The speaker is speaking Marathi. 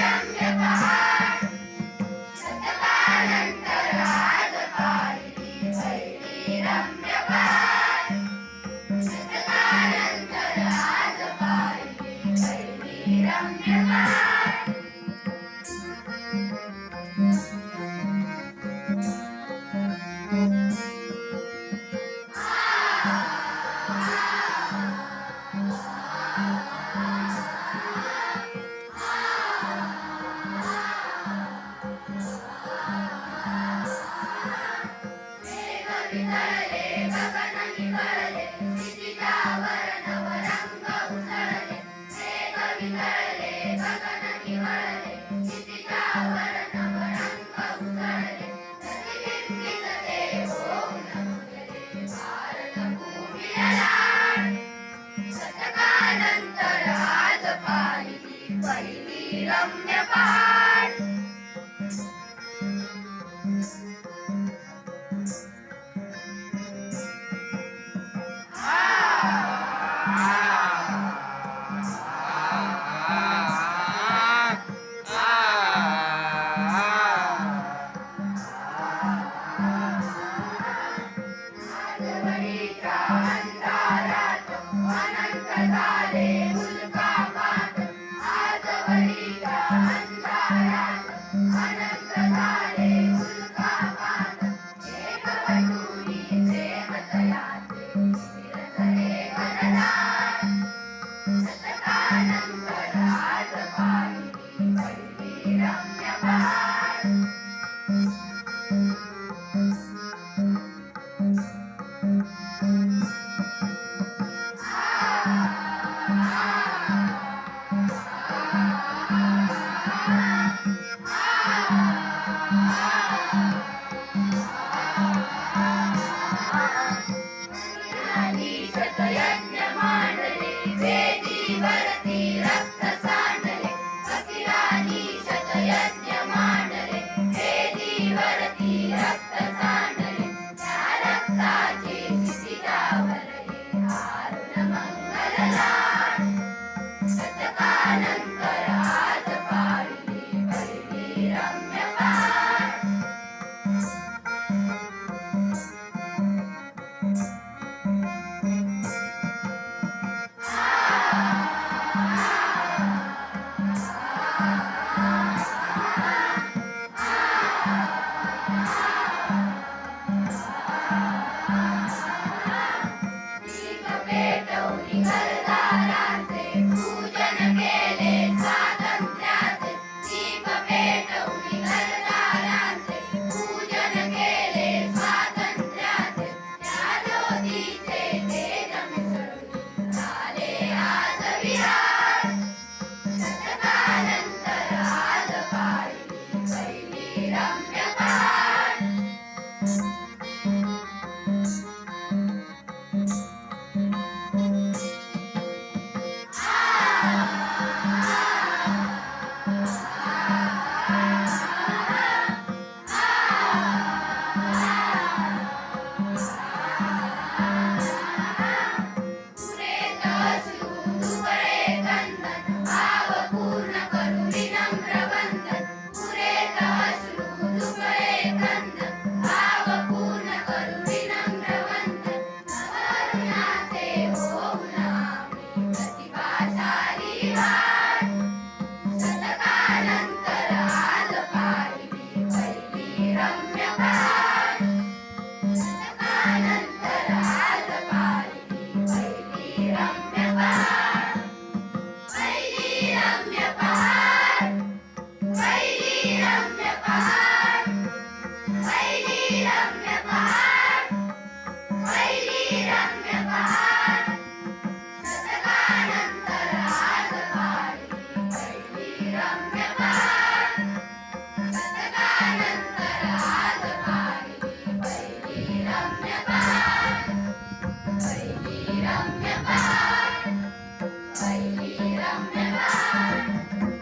रम्य पहाट शतकानंतर आज पाहिली पहिली रम्य पहाट शतकानंतर आज पाहिली पहिली रम्य पहाट वितळले गगन निखळले क्षितिजावर नवरंग उसळले मेघ वितळले गगन निखळले क्षितिजावर नवरंग उसळले प्रतिबिंबित ते होऊन उठले भारत भूमीला लाट शतकानंतर आज पाहिली पहिली रम्य पहाट आजवळीच्या अंधारात अनंत झाले उल्कापात आजवळीच्या अंधारात अनंत झाले उल्कापात एकवटूनी प्रेम तयाचे विरसले घनदाट शतकानंतर आज पाहिली पहिली रम्य पहाट शतयज्ञ मांडले वेदीवरती रक्त सांडले फकीरांनी शतयज्ञ मांडले वेदीवरती रक्त सांडले त्या रक्ताची क्षितिजावर हारून मंगल लाट शतकानंतर आज पाहिली पहिली रम्य पहाट दीप पेटवली घरदारांचे पूजन केले स्वातंत्र्याचे दीप पेटवली घरदारांचे पूजन केले स्वातंत्र्याचे त्या ज्योतीचे तेज मिसळून झाले आज विराट शतकानंतर आज पाहिली पहिली रम्य पहाट पुरेत अश्रू दुबळे कंदन भाव पूर्ण करू विनम्र वंदन पुरेत अश्रू दुबळे कंदन भाव पूर्ण करू विनम्र वंदन नवतरुणाचे होऊन आम्ही प्रतिभाशाली वाट शतकानंतर आज पाहिली पहिली रम्य पहाट शतकानंतर आज पाहिली पहिली रम्य पहाट पहिली रम्य पहाट पहिली रम्य पहाट पहिली रम्य पहाट पहिली रम्य पहाट शतकानंतर आज पाहिली पहिली रम्य पहाट शतकानंतर आज पाहिली पहिली रम्य पहाट पहिली रम्य पहाट पहिली रम्य पहाट